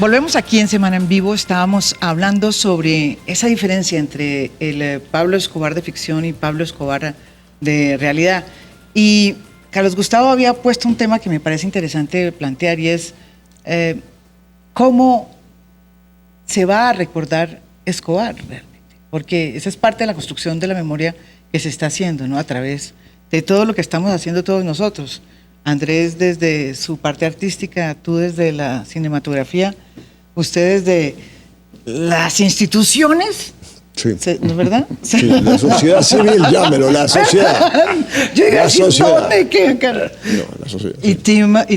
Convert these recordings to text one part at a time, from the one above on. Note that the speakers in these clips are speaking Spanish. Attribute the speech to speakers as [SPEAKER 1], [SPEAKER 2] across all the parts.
[SPEAKER 1] Volvemos aquí en Semana en Vivo. Estábamos hablando sobre esa diferencia entre el Pablo Escobar de ficción y Pablo Escobar de realidad. Y Carlos Gustavo había puesto un tema que me parece interesante plantear, y es cómo se va a recordar Escobar realmente, porque esa es parte de la construcción de la memoria que se está haciendo, ¿no? A través de todo lo que estamos haciendo todos nosotros. Andrés desde su parte artística, tú desde la cinematografía, ustedes de las instituciones.
[SPEAKER 2] Sí.
[SPEAKER 1] ¿No es verdad?
[SPEAKER 2] Sí, la sociedad civil, llámelo, la sociedad.
[SPEAKER 1] Yo iba a decir, ¿dónde?
[SPEAKER 2] No, la sociedad.
[SPEAKER 1] Y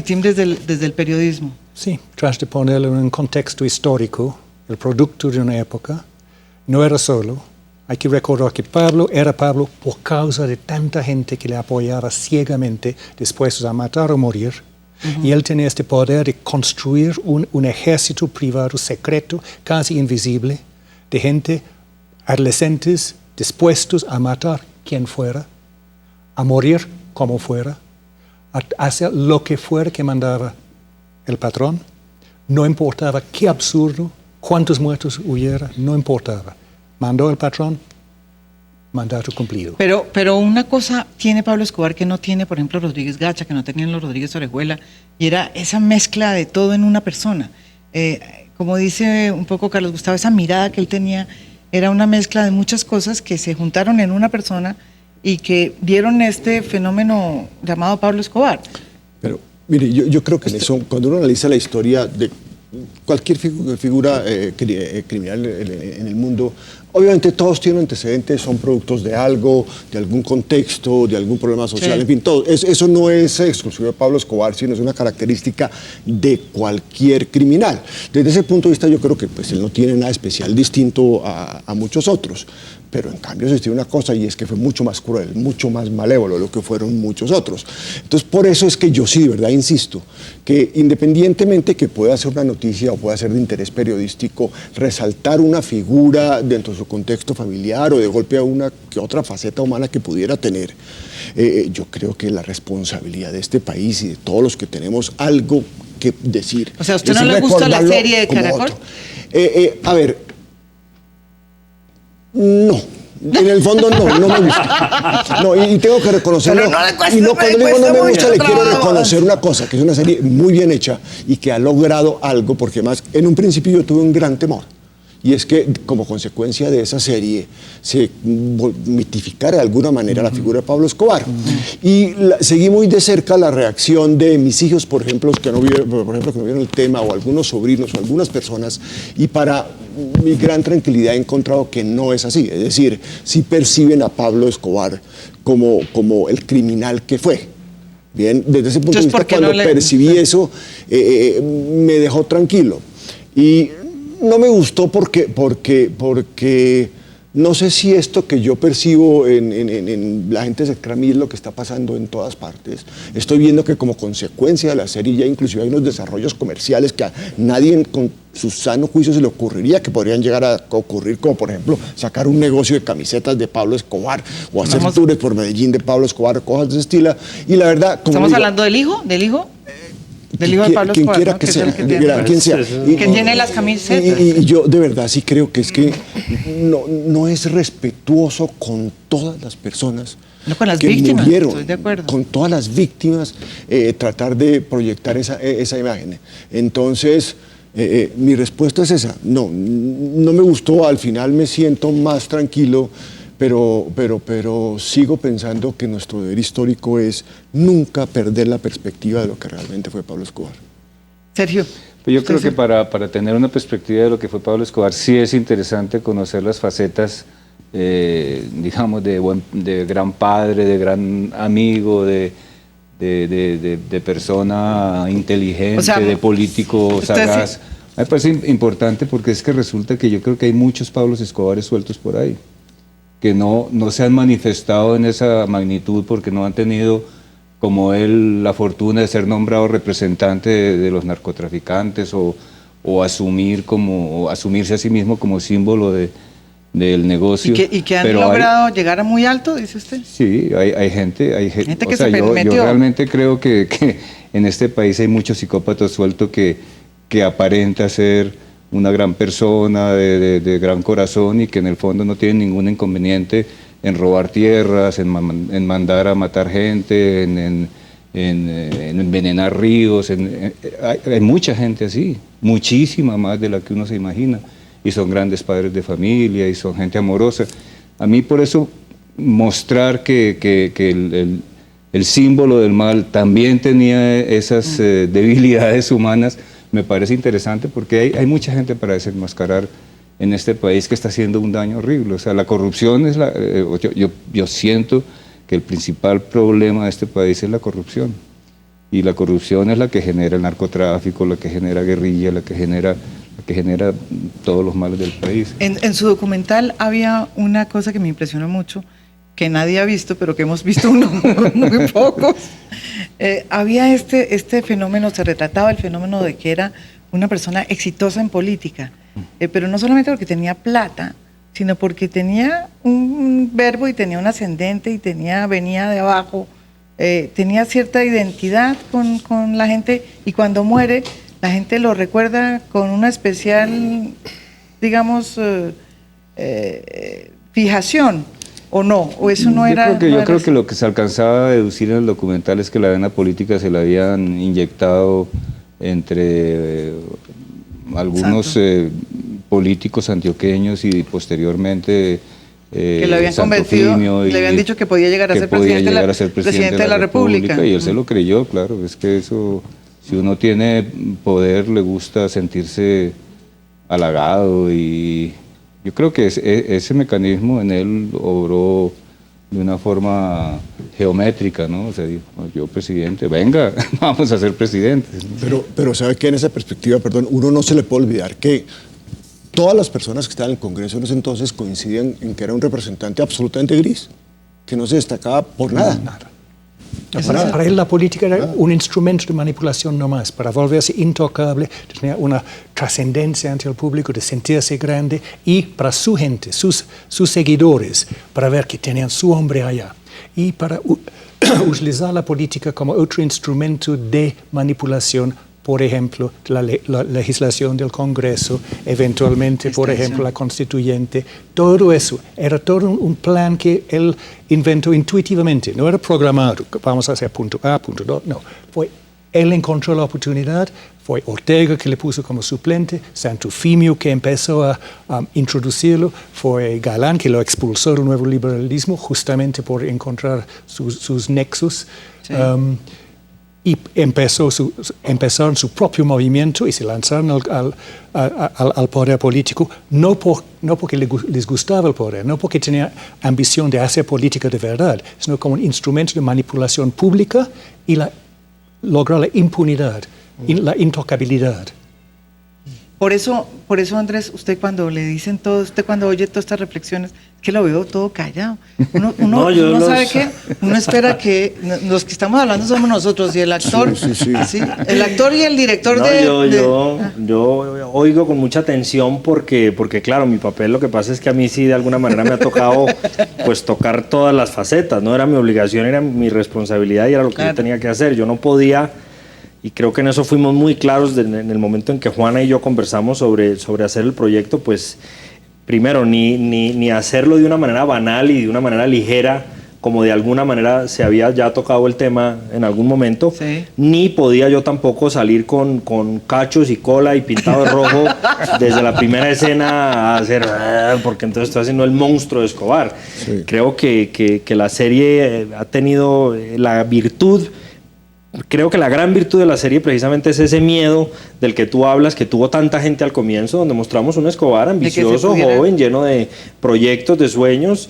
[SPEAKER 1] Tim desde el periodismo.
[SPEAKER 3] Sí, tras de ponerlo en un contexto histórico, el producto de una época, no era solo. Hay que recordar que Pablo era Pablo por causa de tanta gente que le apoyaba ciegamente, dispuestos a matar o morir. Y él tenía este poder de construir un ejército privado secreto, casi invisible, de gente, adolescentes, dispuestos a matar quien fuera, a morir como fuera, a hacer lo que fuera que mandaba el patrón. No importaba qué absurdo, cuántos muertos hubiera, no importaba. Mandó el patrón, mandato cumplido.
[SPEAKER 1] Pero una cosa tiene Pablo Escobar que no tiene, por ejemplo, Rodríguez Gacha, que no tenían los Rodríguez Orejuela, y era esa mezcla de todo en una persona. Como dice un poco Carlos Gustavo, esa mirada que él tenía era una mezcla de muchas cosas que se juntaron en una persona y que dieron este fenómeno llamado Pablo Escobar.
[SPEAKER 2] Pero, mire, yo creo que eso, cuando uno analiza la historia de cualquier figura criminal en el mundo, obviamente todos tienen antecedentes, son productos de algo, de algún contexto, de algún problema social, sí. En fin, todo. Eso no es exclusivo de Pablo Escobar, sino es una característica de cualquier criminal. Desde ese punto de vista yo creo que pues, él no tiene nada especial distinto a muchos otros. Pero en cambio existió una cosa, y es que fue mucho más cruel, mucho más malévolo de lo que fueron muchos otros. Entonces, por eso es que yo sí, de verdad, insisto, que independientemente que pueda ser una noticia o pueda ser de interés periodístico, resaltar una figura dentro de su contexto familiar o de golpe a una que otra faceta humana que pudiera tener, yo creo que la responsabilidad de este país y de todos los que tenemos algo que decir.
[SPEAKER 1] O sea, ¿a usted no le gusta la serie de Caracol?
[SPEAKER 2] A ver, no, en el fondo no me gusta. No, y tengo que reconocerlo.
[SPEAKER 1] Pero no le cuesta,
[SPEAKER 2] y no, cuando digo no me gusta, le quiero
[SPEAKER 1] trabajo.
[SPEAKER 2] reconocer una cosa, que es una serie muy bien hecha y que ha logrado algo, porque además en un principio yo tuve un gran temor. Y es que como consecuencia de esa serie se mitificara de alguna manera la figura de Pablo Escobar. Y seguí muy de cerca la reacción de mis hijos, por ejemplo, que no vieron el tema, o algunos sobrinos o algunas personas, y para mi gran tranquilidad he encontrado que no es así. Es decir, sí perciben a Pablo Escobar como el criminal que fue. Bien, desde ese punto de vista, cuando percibí eso, me dejó tranquilo. Y no me gustó porque no sé si esto que yo percibo en la gente cercana a mí es lo que está pasando en todas partes. Estoy viendo que como consecuencia de la serie ya inclusive hay unos desarrollos comerciales que a nadie con su sano juicio se le ocurriría que podrían llegar a ocurrir, como por ejemplo sacar un negocio de camisetas de Pablo Escobar o hacer tours por Medellín de Pablo Escobar, cosas de ese estilo. Y la verdad, como
[SPEAKER 1] ¿estamos hablando del hijo? ¿Del hijo? Del hijo de Pablo Escobar,
[SPEAKER 2] quiera
[SPEAKER 1] ¿no?
[SPEAKER 2] que sea,
[SPEAKER 1] quien sea. Que tiene las camisetas.
[SPEAKER 2] Y yo de verdad sí creo que es que no es respetuoso con todas las personas
[SPEAKER 1] no, con las
[SPEAKER 2] que
[SPEAKER 1] víctimas,
[SPEAKER 2] murieron,
[SPEAKER 1] estoy de acuerdo.
[SPEAKER 2] con todas las víctimas, tratar de proyectar esa imagen. Entonces, mi respuesta es esa. No me gustó, al final me siento más tranquilo. Pero sigo pensando que nuestro deber histórico es nunca perder la perspectiva de lo que realmente fue Pablo Escobar.
[SPEAKER 1] Sergio.
[SPEAKER 4] Pues yo creo que para tener una perspectiva de lo que fue Pablo Escobar, sí es interesante conocer las facetas, digamos, de gran padre, de gran amigo, de persona inteligente, o sea, de político sagaz. Me parece importante porque es que resulta que yo creo que hay muchos Pablos Escobares sueltos por ahí, que no se han manifestado en esa magnitud porque no han tenido, como él, la fortuna de ser nombrado representante de los narcotraficantes o asumirse a sí mismo como símbolo del negocio.
[SPEAKER 1] ¿Y que han logrado llegar a muy alto, dice usted?
[SPEAKER 4] Sí, hay gente
[SPEAKER 1] que
[SPEAKER 4] o sea,
[SPEAKER 1] se
[SPEAKER 4] yo
[SPEAKER 1] metió.
[SPEAKER 4] realmente creo que en este país hay muchos psicópatas sueltos que que aparenta ser una gran persona, de gran corazón, y que en el fondo no tiene ningún inconveniente en robar tierras, en mandar a matar gente, en envenenar ríos. Hay mucha gente así, muchísima más de la que uno se imagina, y son grandes padres de familia, y son gente amorosa. A mí por eso mostrar que el símbolo del mal también tenía esas debilidades humanas me parece interesante, porque hay mucha gente para desenmascarar en este país que está haciendo un daño horrible. O sea, la corrupción es yo siento que el principal problema de este país es la corrupción, y la corrupción es la que genera el narcotráfico, la que genera guerrilla, la que genera todos los males del país.
[SPEAKER 1] En su documental había una cosa que me impresionó mucho, que nadie ha visto, pero que hemos visto muy pocos. Había este fenómeno, se retrataba el fenómeno de que era una persona exitosa en política, pero no solamente porque tenía plata, sino porque tenía un verbo y tenía un ascendente y venía de abajo, tenía cierta identidad con la gente, y cuando muere la gente lo recuerda con una especial, digamos, fijación, ¿o no? ¿O eso no era?
[SPEAKER 4] Yo creo que lo que se alcanzaba a deducir en el documental es que la vena política se la habían inyectado entre algunos políticos antioqueños, y posteriormente
[SPEAKER 1] que lo habían convencido, le habían dicho que podía llegar a ser presidente de la República.
[SPEAKER 4] Y él se lo creyó, claro. Es que eso, si uno tiene poder, le gusta sentirse halagado, y yo creo que ese mecanismo en él obró de una forma geométrica, ¿no? O sea, dijo, yo presidente, venga, vamos a ser presidentes.
[SPEAKER 2] Pero ¿sabe qué? En esa perspectiva, perdón, uno no se le puede olvidar que todas las personas que estaban en el Congreso en ese entonces coincidían en que era un representante absolutamente gris, que no se destacaba por nada.
[SPEAKER 3] Para él la política era un instrumento de manipulación nomás, para volverse intocable, tenía una trascendencia ante el público, de sentirse grande, y para su gente, sus seguidores, para ver que tenían su hombre allá, y para utilizar la política como otro instrumento de manipulación. Por ejemplo, la legislación del Congreso, eventualmente, por ejemplo, la constituyente. Todo eso era todo un plan que él inventó intuitivamente. No era programado, vamos a hacer punto A, punto 2, no. Él encontró la oportunidad, fue Ortega que le puso como suplente, Santofimio que empezó a introducirlo, fue Galán que lo expulsó del nuevo liberalismo justamente por encontrar sus nexos. Sí. Y empezaron su propio movimiento y se lanzaron al poder político, no porque les gustaba el poder, no porque tenía ambición de hacer política de verdad, sino como un instrumento de manipulación pública y lograr la impunidad, la intocabilidad.
[SPEAKER 1] Por eso, Andrés, usted cuando le dicen todo, usted cuando oye todas estas reflexiones, que lo veo todo callado. Uno sabe que uno espera que los que estamos hablando somos nosotros y el actor, sí, el actor y el director
[SPEAKER 5] yo oigo con mucha atención porque claro, mi papel, lo que pasa es que a mí sí de alguna manera me ha tocado pues tocar todas las facetas, no era mi obligación, era mi responsabilidad y era lo que yo tenía que hacer. Yo no podía. Y creo que en eso fuimos muy claros en el momento en que Juana y yo conversamos sobre hacer el proyecto, pues primero ni hacerlo de una manera banal y de una manera ligera, como de alguna manera se había ya tocado el tema en algún momento, sí. Ni podía yo tampoco salir con cachos y cola y pintado de rojo desde la primera escena a hacer, porque entonces estoy haciendo el monstruo de Escobar. Sí. Creo que la serie ha tenido la virtud. Creo que la gran virtud de la serie precisamente es ese miedo del que tú hablas, que tuvo tanta gente al comienzo, donde mostramos un Escobar ambicioso, joven, lleno de proyectos, de sueños,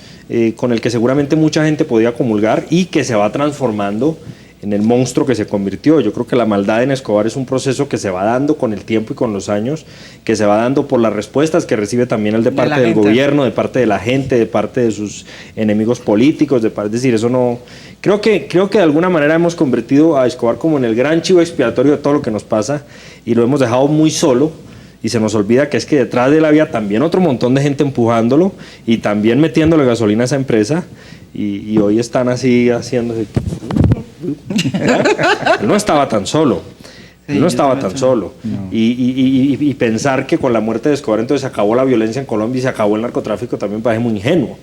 [SPEAKER 5] con el que seguramente mucha gente podía comulgar y que se va transformando en el monstruo que se convirtió. Yo creo que la maldad en Escobar es un proceso que se va dando con el tiempo y con los años, que se va dando por las respuestas que recibe también él de parte del gobierno, de parte de la gente, de parte de sus enemigos políticos, es decir, eso no... Creo que de alguna manera hemos convertido a Escobar como en el gran chivo expiatorio de todo lo que nos pasa y lo hemos dejado muy solo y se nos olvida que es que detrás de él había también otro montón de gente empujándolo y también metiéndole gasolina a esa empresa y hoy están así haciendo... Él no estaba tan solo. Él no estaba tan solo. No. Y pensar que con la muerte de Escobar entonces se acabó la violencia en Colombia y se acabó el narcotráfico también parece muy ingenuo.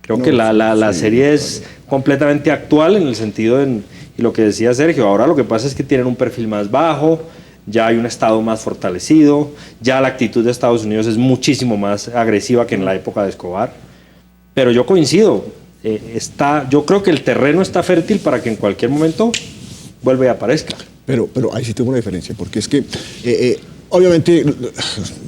[SPEAKER 5] Creo que la serie es completamente actual en el sentido, y lo que decía Sergio, ahora lo que pasa es que tienen un perfil más bajo, ya hay un Estado más fortalecido, ya la actitud de Estados Unidos es muchísimo más agresiva que en la época de Escobar. Pero yo coincido, yo creo que el terreno está fértil para que en cualquier momento vuelva y aparezca.
[SPEAKER 2] Pero ahí sí tengo una diferencia, porque es que obviamente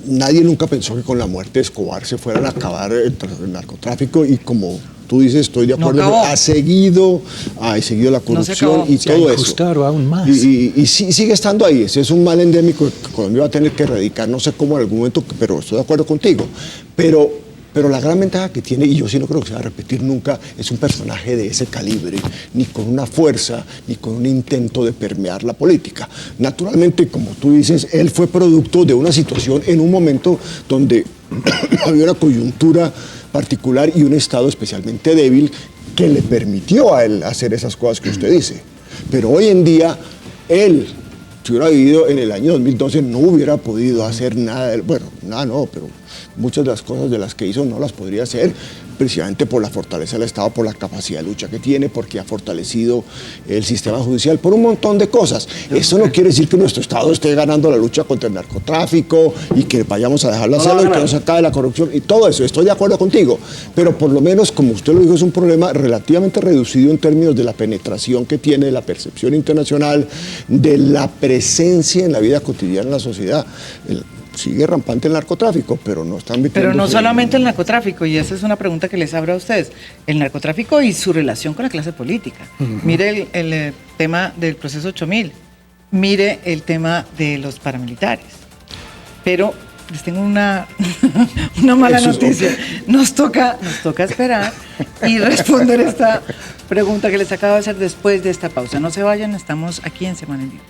[SPEAKER 2] nadie nunca pensó que con la muerte de Escobar se fueran a acabar el narcotráfico, y como tú dices, estoy de acuerdo, ha seguido la corrupción y todo eso.
[SPEAKER 3] Aún más.
[SPEAKER 2] Y sigue estando ahí. Ese es un mal endémico que Colombia va a tener que erradicar, no sé cómo en algún momento, pero estoy de acuerdo contigo. Pero la gran ventaja que tiene, y yo sí no creo que se va a repetir nunca, es un personaje de ese calibre, ni con una fuerza, ni con un intento de permear la política. Naturalmente, como tú dices, él fue producto de una situación en un momento donde había una coyuntura particular y un Estado especialmente débil que le permitió a él hacer esas cosas que usted dice. Pero hoy en día, él, si hubiera vivido en el año 2012, no hubiera podido hacer nada, bueno, nada no, pero muchas de las cosas de las que hizo no las podría hacer, precisamente por la fortaleza del Estado, por la capacidad de lucha que tiene, porque ha fortalecido el sistema judicial, por un montón de cosas. Eso no quiere decir que nuestro Estado esté ganando la lucha contra el narcotráfico y que vayamos a dejarlo hacerlo y que no se acabe la corrupción y todo eso. Estoy de acuerdo contigo, pero por lo menos, como usted lo dijo, es un problema relativamente reducido en términos de la penetración que tiene, de la percepción internacional, de la presencia en la vida cotidiana de la sociedad. Sigue rampante el narcotráfico, pero no están metiendo.
[SPEAKER 1] Pero no solamente el narcotráfico, y esa es una pregunta que les abro a ustedes, el narcotráfico y su relación con la clase política. Mire el tema del proceso 8000, mire el tema de los paramilitares. Pero les tengo una mala noticia. Nos toca esperar y responder esta pregunta que les acabo de hacer después de esta pausa. No se vayan, estamos aquí en Semana en Vivo.